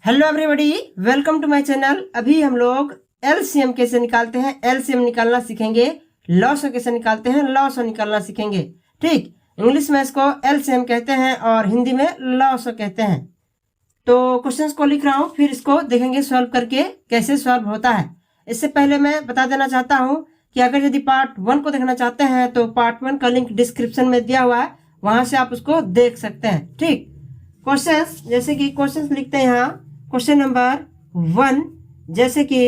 Hello everybody, welcome to my channel. अभी हम लोग एलसीएम कैसे निकालते हैं, एलसीएम निकालना सीखेंगे। लॉस कैसे निकालते हैं, लॉस निकालना सीखेंगे। ठीक, इंग्लिश में इसको एलसीएम कहते हैं और हिंदी में लॉस कहते हैं। तो क्वेश्चंस को लिख रहा हूँ, फिर इसको देखेंगे सॉल्व करके कैसे सॉल्व होता है। इससे पहले मैं बता देना चाहता हूँ कि अगर यदि पार्ट 1 को देखना चाहते हैं तो पार्ट 1 का लिंक डिस्क्रिप्शन में दिया हुआ है, वहां से आप उसको देख सकते हैं। ठीक, क्वेश्चंस जैसे कि क्वेश्चंस लिखते हैं यहाँ। क्वेश्चन नंबर 1 जैसे कि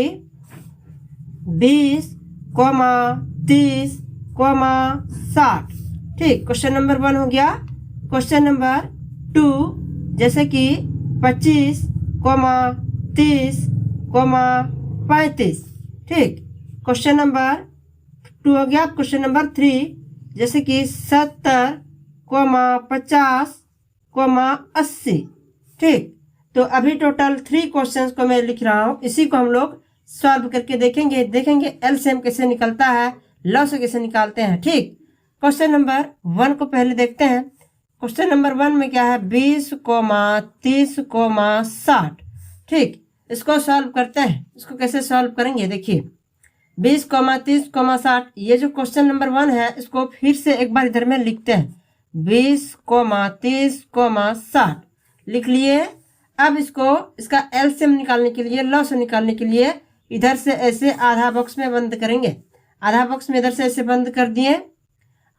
20, 30, 60। ठीक, क्वेश्चन नंबर 1 हो गया। क्वेश्चन नंबर 2 जैसे कि 25, 30, 35। ठीक, क्वेश्चन नंबर 2 हो गया। क्वेश्चन नंबर 3 जैसे कि 70, 50, 80। ठीक, तो अभी टोटल 3 क्वेश्चंस को मैं लिख रहा हूँ, इसी को हम लोग सॉल्व करके देखेंगे एलसीएम कैसे निकलता है, लॉस कैसे निकालते हैं। ठीक, क्वेश्चन नंबर 1 को पहले देखते हैं। क्वेश्चन नंबर 1 में क्या है, 20, 30, 60। ठीक, इसको सॉल्व करते हैं। इसको कैसे सॉल्व करेंगे देखिए, 20, 30, 60। ये जो क्वेश्चन नंबर 1 है, इसको फिर से एक बार इधर में लिखते हैं। 20, 30, 60 लिख लिए। अब इसका एलसीएम निकालने के लिए, लॉस निकालने के लिए इधर से ऐसे आधा बॉक्स में बंद करेंगे। आधा बॉक्स में इधर से ऐसे बंद कर दिए।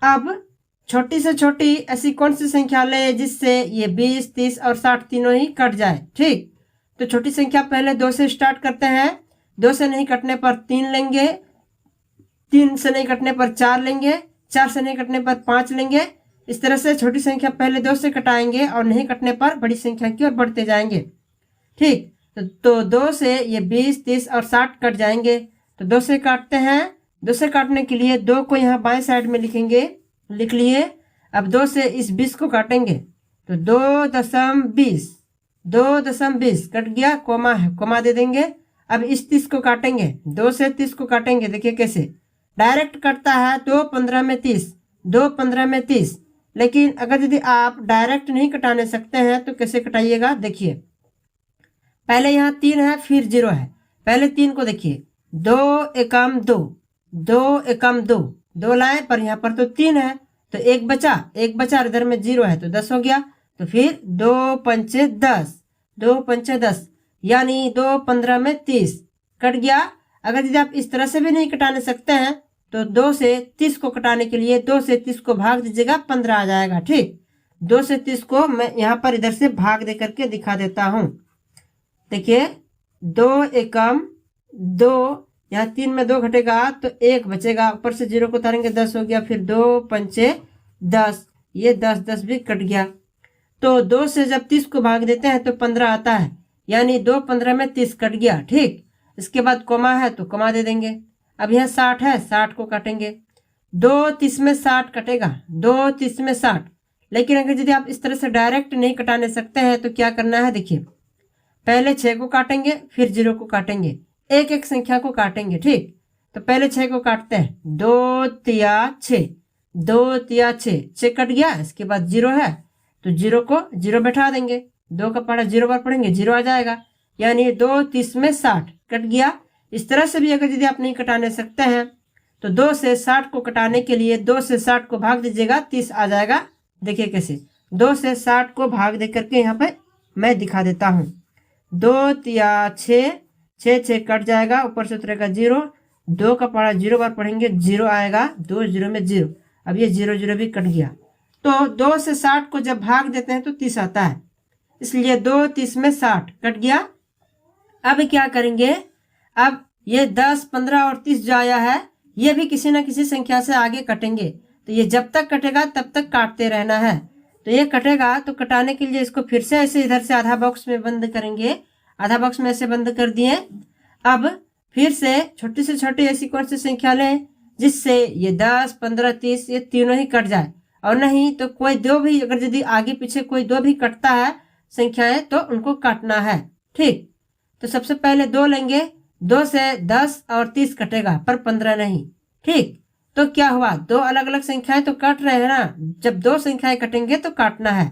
अब छोटी से छोटी ऐसी कौन सी संख्या ले जिससे ये 20, 30 और 60 तीनों ही कट जाए। ठीक, तो छोटी संख्या पहले 2 से स्टार्ट करते हैं। 2 से नहीं कटने पर 3 लेंगे, 3 से नहीं कटने पर 4 लेंगे, 4 से नहीं कटने पर 5 लेंगे। इस तरह से छोटी संख्या पहले 2 से कटाएंगे और नहीं कटने पर बड़ी संख्या की ओर बढ़ते जाएंगे। ठीक, तो 2 से ये 20, 30 और 60 कट जाएंगे। तो 2 से काटते हैं। 2 से काटने के लिए 2 को यहाँ बाएं साइड में लिखेंगे, लिख लिए। अब 2 से इस 20 को काटेंगे तो 2.20, 2.20 कट गया, कोमा है, कोमा दे देंगे। अब इस 30 को काटेंगे, 2 से 30 को काटेंगे। देखिए कैसे डायरेक्ट कटता है, 2 15 में 30, 2 15 में 30। लेकिन अगर यदि आप डायरेक्ट नहीं कटाने सकते हैं तो कैसे कटाइएगा देखिए। पहले यहाँ 3 है, फिर 0 है। पहले 3 को देखिए, 2 एकम 2, 2 एकम 2, 2 लाए पर यहाँ पर तो 3 है, तो 1 बचा, 1 बचा, इधर में 0 है तो 10 हो गया। तो फिर 2 पंचे 10, 2 पंचे 10, यानी 2 15 में 30 कट गया। अगर यदि आप इस तरह से भी नहीं कटाने सकते हैं तो 2 से 30 को कटाने के लिए 2 से 30 को भाग दीजिएगा, 15 आ जाएगा। ठीक, 2 से 30 को मैं यहाँ पर इधर से भाग दे करके दिखा देता हूँ। देखिए 2 एकम 2, यहाँ 3 में 2 घटेगा तो 1 बचेगा, ऊपर से 0 को उतारेंगे, 10 हो गया। फिर 2 पंचे 10, ये 10 10 भी कट गया। तो 2 से जब 30 को भाग देते हैं तो 15 आता है, यानी 2 15 में 30 कट गया। ठीक, इसके बाद कोमा है तो कोमा दे देंगे। अब यहाँ 60 है, 60 को काटेंगे। 2 30 में 60 कटेगा, 2 30 में 60। लेकिन अगर यदि आप इस तरह से डायरेक्ट नहीं कटाने सकते हैं तो क्या करना है देखिए, पहले 6 को काटेंगे, फिर 0 को काटेंगे, एक एक संख्या को काटेंगे। ठीक, तो पहले 6 को काटते हैं, 2 तिया 6, 2 तिया 6, 6 कट गया। इसके बाद 0 है तो 0 को 0 बैठा देंगे, 2 का पढ़ा 0 बार पढ़ेंगे, 0 आ जाएगा, यानी 2 30 में 60 कट गया। इस तरह से भी अगर यदि आप नहीं कटाने सकते हैं तो 2 से 60 को कटाने के लिए 2 से 60 को भाग दीजिएगा, 30 आ जाएगा। देखिए कैसे 2 से 60 को भाग दे करके यहाँ पे मैं दिखा देता हूँ। 2 तिया 6, 6 6 कट जाएगा, ऊपर से उतरेगा 0, 2 का पढ़ा 0 बार पढ़ेंगे, 0 आएगा, 2 0 में 0। अब ये 0 0 भी कट गया। तो 2 से 60 को जब भाग देते हैं तो 30 आता है, इसलिए 2 30 में 60 कट गया। अब क्या करेंगे, अब ये 10, 15 और 30 जो आया है, ये भी किसी ना किसी संख्या से आगे कटेंगे। तो ये जब तक कटेगा तब तक काटते रहना है। तो ये कटेगा तो कटाने के लिए इसको फिर से ऐसे इधर से आधा बॉक्स में बंद करेंगे। आधा बॉक्स में ऐसे बंद कर दिए। अब फिर से छोटी से छोटी ऐसी कौन सी संख्या लें जिससे ये 10, 15, 30 ये तीनों ही कट जाए, और नहीं तो कोई 2 भी, अगर यदि आगे पीछे कोई 2 भी कटता है संख्याएं तो उनको काटना है। ठीक, तो सबसे पहले 2 लेंगे, 2 से 10 और 30 कटेगा पर 15 नहीं। ठीक, तो क्या हुआ, 2 अलग अलग संख्याएं तो कट रहे हैं ना। जब 2 संख्याएं कटेंगे तो काटना है।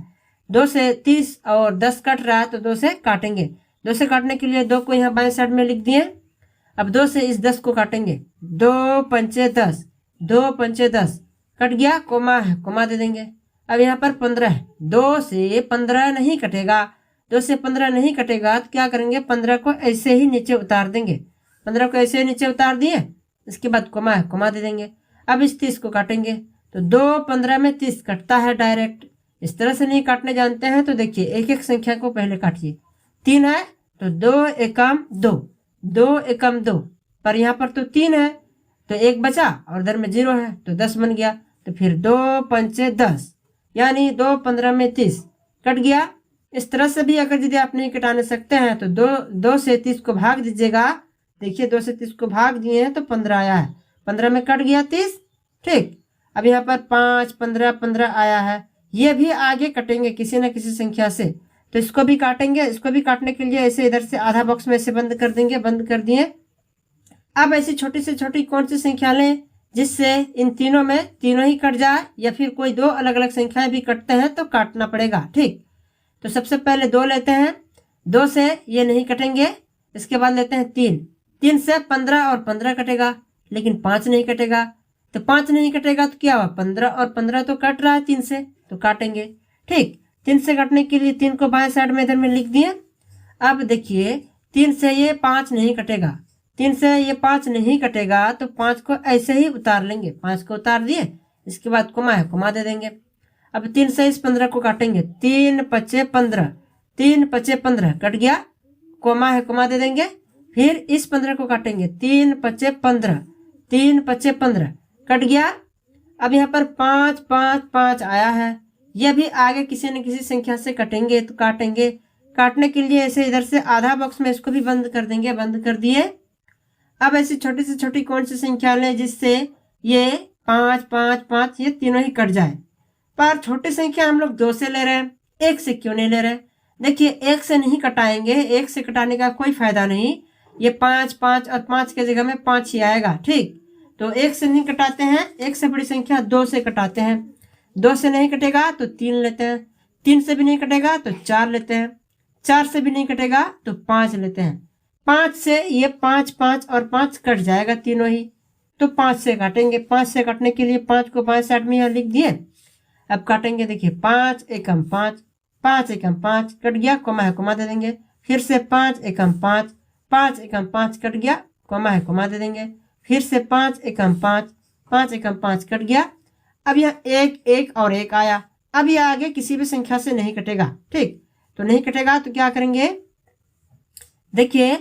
2 से 30 और 10 कट रहा है तो 2 से काटेंगे। 2 से काटने के लिए 2 को यहाँ बाएं साइड में लिख दिए। अब 2 से इस 10 को काटेंगे। 2 पंचे 10, 2 पंचे 10 कट गया, कोमा है, कोमा दे देंगे। अब यहाँ पर 15 है, 2 से 15 नहीं कटेगा। 2 से 15 नहीं कटेगा तो क्या करेंगे, 15 को ऐसे ही नीचे उतार देंगे। 15 को ऐसे ही नीचे उतार दिए, इसके बाद कोमा है, कोमा दे देंगे। अब इस 30 को काटेंगे तो 2 15 में 30 कटता है डायरेक्ट। इस तरह से नहीं काटने जानते हैं तो देखिए एक एक संख्या को पहले काटिए। 3 है तो 2 एकम 2, 2 एकम 2, पर यहाँ पर तो 3 है तो 1 बचा और इधर में 0 है तो 10 बन गया। तो फिर 2 पंचे 10 यानी 2 15 में 30 कट गया। इस तरह से भी अगर यदि आप नहीं कटाने सकते हैं तो 2 से 30 को भाग दीजिएगा। देखिए 2 से 30 को भाग दिए हैं तो 15 आया है, 15 में कट गया 30। ठीक, अब यहाँ पर 5 15 15 आया है। ये भी आगे कटेंगे किसी न किसी संख्या से, तो इसको भी काटेंगे। इसको भी काटने के लिए ऐसे इधर से आधा बॉक्स में ऐसे बंद कर देंगे, बंद कर दिए। अब ऐसी छोटी से छोटी कौन सी संख्या लें जिससे इन तीनों में तीनों ही कट जाए, या फिर कोई 2 अलग अलग संख्याएं भी कटते हैं तो काटना पड़ेगा। ठीक, तो सबसे पहले 2 लेते हैं, 2 से ये नहीं कटेंगे। इसके बाद लेते हैं 3, 3 से 15 और 15 कटेगा, लेकिन 5 नहीं कटेगा। तो 5 नहीं कटेगा तो क्या हुआ, 15 और 15 तो कट रहा है 3 से, तो काटेंगे। ठीक, 3 से काटने के लिए 3 को बाएं साइड में इधर में लिख दिए। अब देखिए 3 से ये 5 नहीं कटेगा, 3 से ये 5 नहीं कटेगा तो 5 को ऐसे ही उतार लेंगे। 5 को उतार दिए, इसके बाद कोमा है, कोमा दे देंगे। अब 3 से इस 15 को काटेंगे। 3 पचे 15, 3 पचे 15 कट गया, कोमा है, कोमा दे देंगे। फिर इस 15 को काटेंगे। 3 पचे 15, 3 पचे 15 कट गया। अब यहाँ पर 5 5 5 आया है। यह भी आगे किसी न किसी संख्या से कटेंगे तो काटेंगे। काटने के लिए ऐसे इधर से आधा बॉक्स में इसको भी बंद कर देंगे, बंद कर दिए। अब ऐसी छोटी से छोटी कौन सी संख्या लें जिससे ये 5 5 5 ये तीनों ही कट जाए। पर छोटी संख्या हम लोग 2 से ले रहे हैं, 1 से क्यों नहीं ले रहे? देखिए 1 से नहीं कटाएंगे, 1 से कटाने का कोई फायदा नहीं। ये 5 5 और 5 के जगह में 5 ही आएगा। ठीक, तो 1 से नहीं कटाते हैं, 1 से बड़ी संख्या 2 से कटाते हैं। 2 से नहीं कटेगा तो 3 लेते हैं, 3 से भी नहीं कटेगा तो 4 लेते हैं, 4 से भी नहीं कटेगा तो 5 लेते हैं। 5 से ये 5 5 और 5 कट जाएगा तीनों ही, तो 5 से काटेंगे। 5 से काटने के लिए 5 को बाएं साइड में यहाँ लिख दिए। अब काटेंगे, देखिए 5 एकम 5, 5 एकम 5 कट गया, कोमा है, कोमा दे देंगे। फिर से 5 एकम 5, 5 एकम 5 कट गया, कोमा है, कोमा दे देंगे। फिर से 5 एकम 5, 5 एकम 5 कट गया। अब यहाँ 1 1 और 1 आया। अब ये आगे किसी भी संख्या से नहीं कटेगा। ठीक, तो नहीं कटेगा तो क्या करेंगे, देखिए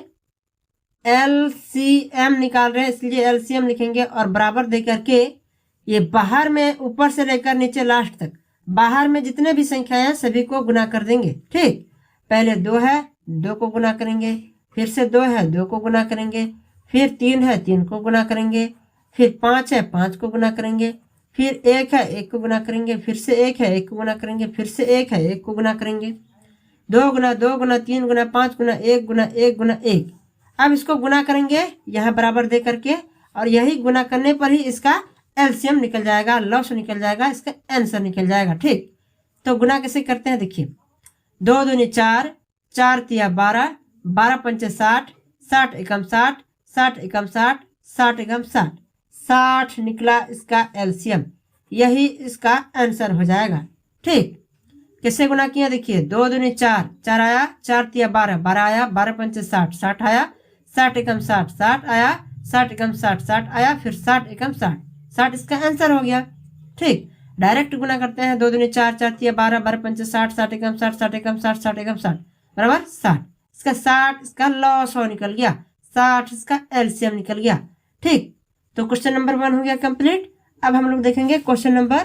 LCM निकाल रहे हैं इसलिए LCM लिखेंगे और बराबर दे करके ये बाहर में ऊपर से लेकर नीचे लास्ट तक बाहर में जितने भी संख्याएं हैं सभी को गुना कर देंगे। ठीक, पहले 2 है, 2 को गुना करेंगे। फिर से 2 है, 2 को गुना करेंगे। फिर 3 है, 3 को गुना करेंगे। फिर 5 है, 5 को गुना करेंगे। फिर 1 है, 1 को गुना करेंगे। फिर से 1 है, 1 को गुना करेंगे। फिर से 1 है, 1 को गुना करेंगे। 2 गुना 2 गुना 3 गुना 5 गुना 1 गुना 1 गुना 1। अब इसको गुना करेंगे यहाँ बराबर दे करके, और यही गुना करने पर ही इसका LCM निकल जाएगा, लॉस निकल जाएगा, इसका आंसर निकल जाएगा। ठीक, तो गुना कैसे करते हैं, देखिए 2 दूनी 4, 4 तिया 12, 12 पंचे 60, 60 एकम 60, 60 एकम 60, 60 एकम 60, 60 निकला इसका LCM। यही इसका आंसर हो जाएगा। ठीक, कैसे गुना किया, देखिए 2 दूनी 4, 4 आया, 4 तिया 12, 12 आया, 12 पंचे 60, 60 आया, 60 एकम 60, 60 आया, 60 एकम 60, 60 आया, फिर 60 एकम 60, 60 इसका आंसर हो गया। ठीक, डायरेक्ट गुना करते हैं। 2 दूनी 4, 4 तिया 12, 12 पंचे 60, 60 एकम 60, 60 एकम 60, 60 एकम 60 बराबर 60। इसका 60 इसका लॉस हो निकल गया, 60 इसका LCM निकल गया। ठीक, तो क्वेश्चन नंबर 1 हो गया कंप्लीट। अब हम लोग देखेंगे क्वेश्चन नंबर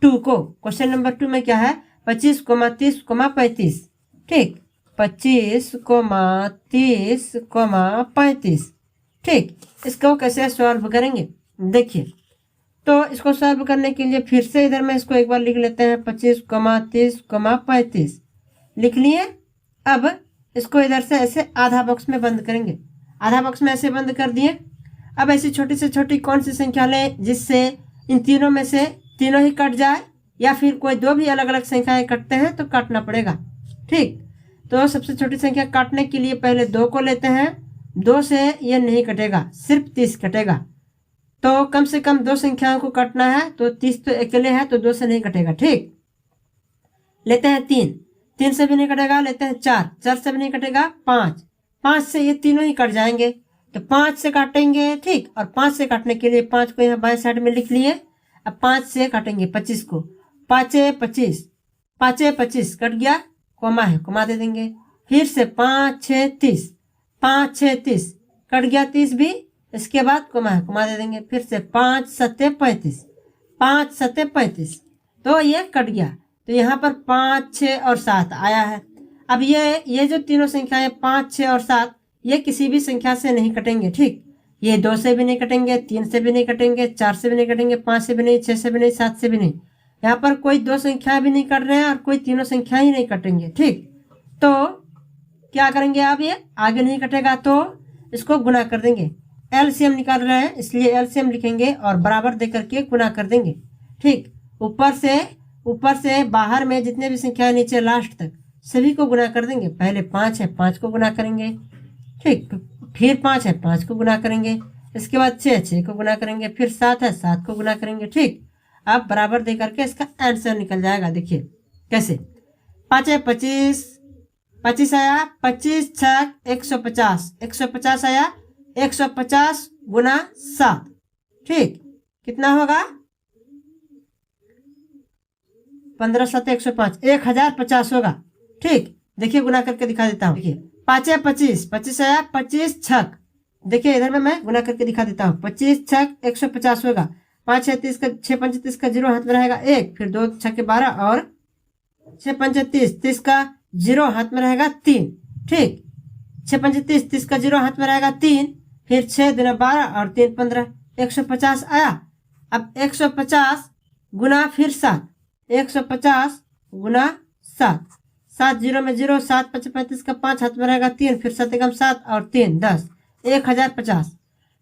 2 को। क्वेश्चन नंबर 2 में क्या है, 25, 30, 35। ठीक, 25, 30, 35। ठीक, इसको कैसे सॉल्व करेंगे, देखिए तो इसको सॉल्व करने के लिए फिर से इधर में इसको एक बार लिख लेते हैं। 25, 30, 35 लिख लिए। अब इसको इधर से ऐसे आधा बॉक्स में बंद करेंगे, आधा बॉक्स में ऐसे बंद कर दिए। अब ऐसी छोटी से छोटी कौन सी संख्या लें जिससे इन तीनों में से तीनों ही कट जाए, या फिर कोई 2 भी अलग अलग संख्याएं कटते हैं तो काटना पड़ेगा। ठीक, तो सबसे छोटी संख्या काटने के लिए पहले 2 को लेते हैं। 2 से ये नहीं कटेगा, सिर्फ 30 कटेगा। तो कम से कम 2 संख्याओं को काटना है, तो 30 तो अकेले है तो 2 से नहीं कटेगा। ठीक, लेते हैं 3, 3 से भी नहीं कटेगा। लेते हैं 4, 4 से भी नहीं कटेगा। 5, 5 से ये तीनों ही कट जाएंगे, तो 5 से काटेंगे। ठीक, और 5 से काटने के लिए 5 को यहाँ बाएं साइड में लिख लिए। अब 5 से काटेंगे 25 को। 5 25, 5 25 कट गया, कोमा है, कोमा दे देंगे। फिर से 5 6 30, 5 6 30 कट गया, 30 भी। इसके बाद कोमा है, कोमा दे देंगे। फिर से 5 7 35, 5 7 35, तो ये कट गया। तो यहाँ पर 5 6 और 7 आया है। अब ये जो तीनों संख्याएं 5 6 और 7 ये किसी भी संख्या से नहीं कटेंगे। ठीक, ये 2 से भी नहीं कटेंगे, 3 से भी नहीं कटेंगे, 4 से भी नहीं कटेंगे, 5 से भी नहीं, 6 से भी नहीं, 7 से भी नहीं। यहाँ पर कोई 2 संख्या भी नहीं कट रहे हैं और कोई तीनों संख्या ही नहीं कटेंगे। ठीक, तो क्या करेंगे, अब ये आगे नहीं कटेगा तो इसको गुना कर देंगे। एलसीएम निकाल रहे हैं इसलिए एलसीएम लिखेंगे और बराबर दे करके गुना कर देंगे। ठीक, ऊपर से बाहर में जितने भी संख्या नीचे लास्ट तक सभी को गुना कर देंगे। पहले 5 है, 5 को गुना करेंगे। ठीक, फिर 5 है, 5 को गुना करेंगे। इसके बाद 6 6 को गुना करेंगे। फिर 7 है, 7 को गुना करेंगे। ठीक, अब बराबर दे करके इसका आंसर निकल जाएगा। देखिए कैसे, 5 है 25, 25 आया, 25 6 150, 150 आया, 150 गुना 7। ठीक, कितना होगा, 15 7 105, 1050 होगा। ठीक, देखिए गुना करके दिखा देता हूँ। देखिए 5 है 25, 25 आया, 25 6, देखिए इधर में मैं गुना करके दिखा देता हूँ। 25 6 150 होगा। 5 6 30 का 6 5 30 का 0 हाथ में रहेगा 1, फिर 2 6 12 और 6 5 30, 30 का 0 हाथ में रहेगा 3। ठीक, 6 5 30, 30 का 0 हाथ में रहेगा 3, फिर 6 दूना 12 और 3 15, 150 आया। अब 150 गुना फिर 7, 150 गुना 7, 7 0 में 0, 7 5 35 का 5 हाथ में रहेगा 3, फिर 7 एकम 7 और 3 10, 1050।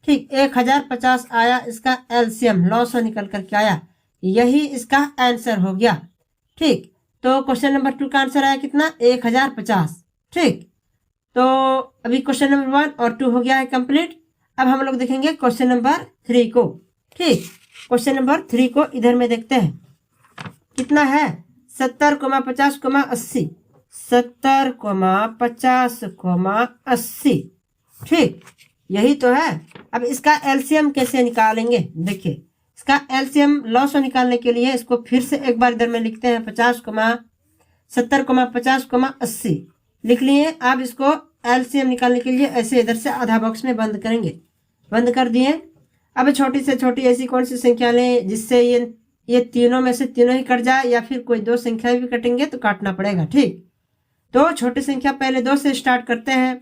ठीक, 1050 आया। इसका एलसीएम लॉस निकल करके आया, यही इसका आंसर हो गया। ठीक, तो क्वेश्चन नंबर 2 का आंसर आया कितना, 1050। ठीक, तो अभी क्वेश्चन नंबर 1 और 2 हो गया है कंप्लीट। अब हम लोग देखेंगे क्वेश्चन नंबर 3 को। ठीक, क्वेश्चन नंबर 3 को इधर में देखते हैं कितना है, 70 50 80, 70 50 80। ठीक, यही तो है। अब इसका एलसीएम कैसे निकालेंगे, देखिए इसका एलसीएम लॉस निकालने के लिए इसको फिर से एक बार इधर में लिखते हैं। 70 50 80 लिख लिए। अब इसको एलसीएम निकालने के लिए ऐसे इधर से आधा बॉक्स में बंद करेंगे, बंद कर दिए। अब छोटी से छोटी ऐसी कौन सी संख्या लें जिससे ये तीनों में से तीनों ही कट जाए, या फिर कोई 2 संख्याएं भी कटेंगे तो काटना पड़ेगा। ठीक, तो छोटी संख्या पहले 2 से स्टार्ट करते हैं।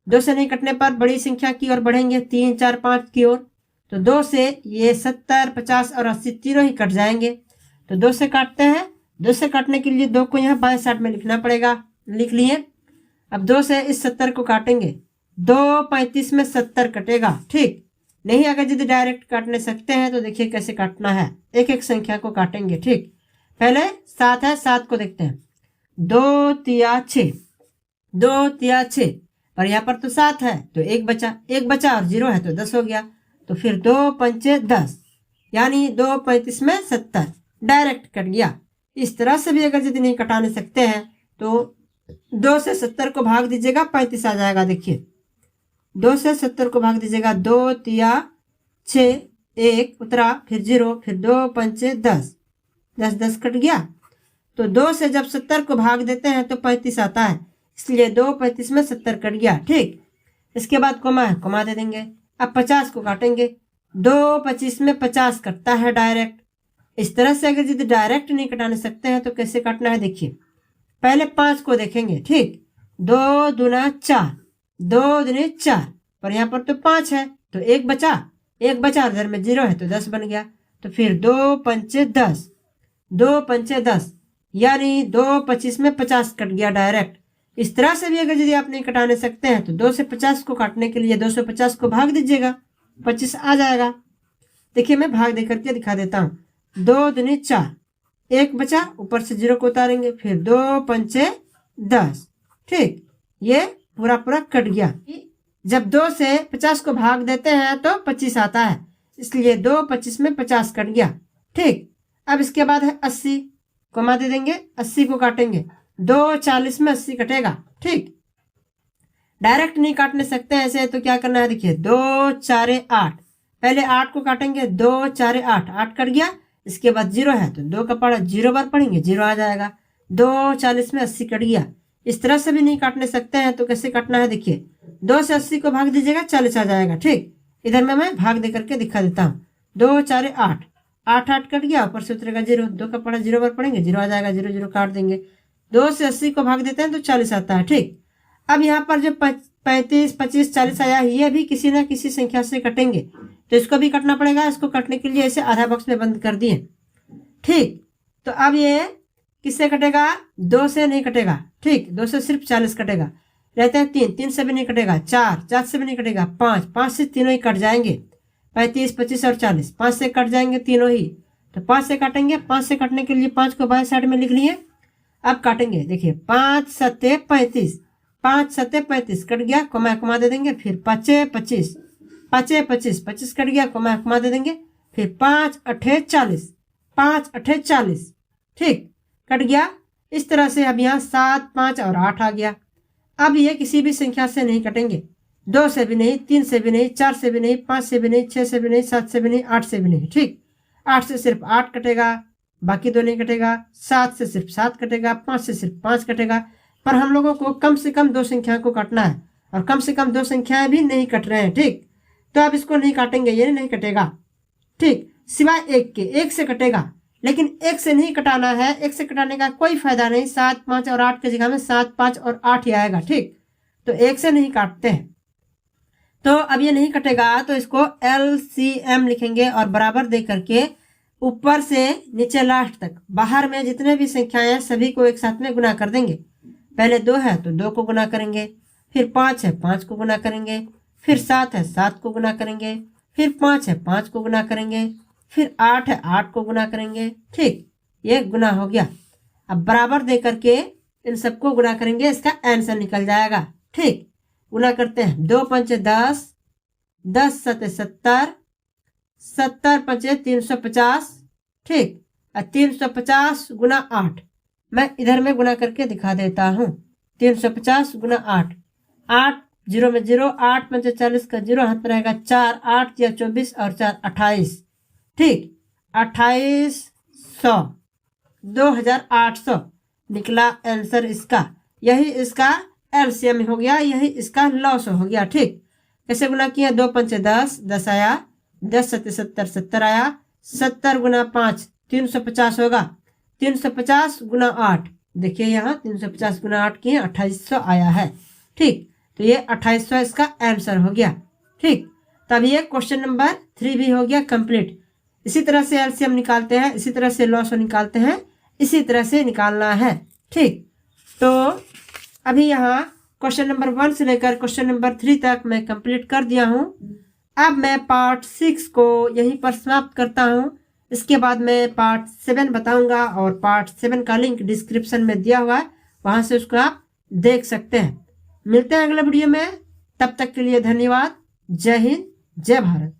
2 से नहीं कटने पर बड़ी संख्या की ओर बढ़ेंगे, 3 4 5 की ओर। तो 2 से ये 70 50 और 80 तीनों ही कट जाएंगे। तो 2 से काटते हैं। 2 से काटने के लिए 2 को यहाँ बाएं साइड में लिखना पड़ेगा, लिख लिए। अब 2 से इस 70 को काटेंगे, 2 35 में 70 कटेगा। ठीक, नहीं अगर यदि डायरेक्ट काटने सकते हैं तो देखिए कैसे काटना है, एक एक संख्या को काटेंगे। ठीक, पहले 7 है, 7 को देखते हैं। 2 3 6, 2 3 6, और यहाँ पर तो 7 है तो एक बचा और 0 है तो 10 हो गया। तो फिर 2 5 10, यानी 2 35 में 70 डायरेक्ट कट गया। इस तरह से भी अगर यदि नहीं कटाने सकते हैं तो 2 से 70 को भाग दीजिएगा, 35 आ जाएगा। देखिए 2 से 70 को भाग दीजिएगा, 2 3 6 1 उतरा, फिर 0, फिर 2 5 10, 10 10 कट गया। तो 2 से जब 70 को भाग देते हैं तो 35 आता है, इसलिए 2 35 में 70 कट गया। ठीक, इसके बाद कोमा है, कोमा दे देंगे। अब 50 को काटेंगे, 2 25 में 50 कटता है डायरेक्ट। इस तरह से अगर यदि डायरेक्ट नहीं कटाने सकते हैं तो कैसे काटना है, देखिए पहले 5 को देखेंगे। ठीक, 2 दूना 4, 2 दूनी 4, पर यहाँ पर तो 5 है तो एक बचा और इधर में 0 है तो 10 बन गया। तो फिर 2 5 10, 2 5 10, यानी 2 25 में 50 कट गया डायरेक्ट। इस तरह से भी अगर यदि आप नहीं कटाने सकते हैं तो 2 से 50 को काटने के लिए 250 को भाग दीजिएगा, 25 आ जाएगा। देखिए मैं भाग दे करके दिखा देता हूँ। 2 दूनी 4, एक बचा, ऊपर से 0 को उतारेंगे, फिर 2 5 10। ठीक, ये पूरा पूरा कट गया। जब 2 से 50 को भाग देते हैं तो 25 आता है, इसलिए 2 25 में 50 कट गया। ठीक, अब इसके बाद है 80, कॉमा दे देंगे, 80 को काटेंगे, 2 40 में 80 कटेगा। ठीक, डायरेक्ट नहीं काटने सकते ऐसे, तो क्या करना है, देखिए 2 4 8, पहले 8 को काटेंगे, 2 4 8, 8 कट गया। इसके बाद 0 है तो 2 का पड़ा 0 बार पढ़ेंगे, 0 आ जाएगा। 2 40 में 80 कट गया। इस तरह से भी नहीं काटने सकते हैं, तो कैसे काटना है, देखिए 2 से 80 को भाग दीजिएगा, 40 आ जाएगा। ठीक, इधर में मैं भाग दे करके दिखा देता हूँ। 2 4 8, 8 8 कट गया, ऊपर से उतरेगा 0, 2 का पड़ा 0 बार पढ़ेंगे, 0 आ जाएगा, 0 0 काट देंगे। 2 से 80 को भाग देते हैं तो 40 आता है। ठीक, अब यहाँ पर जो 35 25 40 आया, ये भी किसी ना किसी संख्या से कटेंगे, तो इसको भी कटना पड़ेगा। इसको कटने के लिए इसे आधा बॉक्स में बंद कर दिए। ठीक, तो अब ये किससे कटेगा, 2 से नहीं कटेगा। ठीक, 2 से सिर्फ 40 कटेगा। रहते हैं 3, 3 से भी नहीं कटेगा, 4 4 से भी नहीं कटेगा, 5 5 से तीनों ही कट जाएंगे। 35 25 और 40 5 से कट जाएंगे तीनों ही, तो 5 से काटेंगे। 5 से कटने के लिए 5 को बाएं साइड में लिख लिए। अब काटेंगे, देखिए 5 7 35, 5 7 35 कट गया, कमा कमा दे देंगे। फिर 5 25, 5 25 25 कट गया, कमा कमा दे देंगे। फिर 5 8 40, 5 8 40, ठीक, कट गया। इस तरह से अब यहाँ 7 5 और 8 आ गया। अब ये किसी भी संख्या से नहीं कटेंगे, 2 से भी नहीं, 3 से भी नहीं, 4 से भी नहीं, 5 से भी नहीं, 6 से भी नहीं, 7 से भी नहीं, 8 से भी नहीं। ठीक, 8 से सिर्फ 8 कटेगा, बाकी 2 नहीं कटेगा। 7 से सिर्फ 7 कटेगा, 5 से सिर्फ 5 कटेगा। पर हम लोगों को कम से कम 2 संख्या को काटना है, और कम से कम 2 संख्याएं भी नहीं कट रहे हैं। ठीक, तो अब इसको नहीं काटेंगे, ये नहीं कटेगा। ठीक, सिवाय 1 के, 1 से कटेगा, लेकिन 1 से नहीं कटाना है। 1 से कटाने का कोई फायदा नहीं। 7 5 और 8 की जगह में 7 5 और 8 ही आएगा। ठीक, तो 1 से नहीं काटते हैं, तो अब ये नहीं कटेगा, तो इसको LCM लिखेंगे और बराबर दे करके ऊपर से नीचे लास्ट तक बाहर में जितने भी संख्याएं हैं सभी को एक साथ में गुना कर देंगे। पहले 2 है तो 2 को गुना करेंगे, फिर 5 है 5 को गुना करेंगे, फिर 7 है 7 को गुना करेंगे, फिर 5 है 5 को गुना करेंगे, फिर 8 है 8 को गुना करेंगे। ठीक, ये गुना हो गया। अब बराबर दे करके इन सबको गुना करेंगे, इसका आंसर निकल जाएगा। ठीक, गुना करते हैं, 2 5 10, 10 7 70, 70 5 350। ठीक, 350 गुना 8, मैं इधर में गुना करके दिखा देता हूँ। 350 गुना 8, 8 0 में 0, 8 5 40 का 0 हाथ में रहेगा, 4 8 या 24 और 4 28। ठीक, 2800, 2800 निकला आंसर इसका। यही इसका LCM हो गया, यही इसका लॉस हो गया। ठीक, कैसे गुना किया, 2 5 10, 10 आया, 10 7 70, 70 आया, 70 गुना 5 350 होगा, 350 गुना 8, देखिए यहाँ 350 गुना 8 किए, 2800 आया है। ठीक, तो ये 2800 इसका आंसर हो गया। ठीक, तब ये क्वेश्चन नंबर 3 भी हो गया कंप्लीट। इसी तरह से LCM निकालते हैं, इसी तरह से लॉस निकालते हैं, इसी तरह से निकालना है। ठीक, तो अभी यहाँ क्वेश्चन नंबर 1 से लेकर क्वेश्चन नंबर 3 तक मैं कंप्लीट कर दिया हूँ। अब मैं पार्ट 6 को यहीं पर समाप्त करता हूँ। इसके बाद मैं पार्ट 7 बताऊंगा, और पार्ट 7 का लिंक डिस्क्रिप्शन में दिया हुआ है, वहां से उसको आप देख सकते हैं। मिलते हैं अगले वीडियो में, तब तक के लिए धन्यवाद। जय हिंद, जय भारत।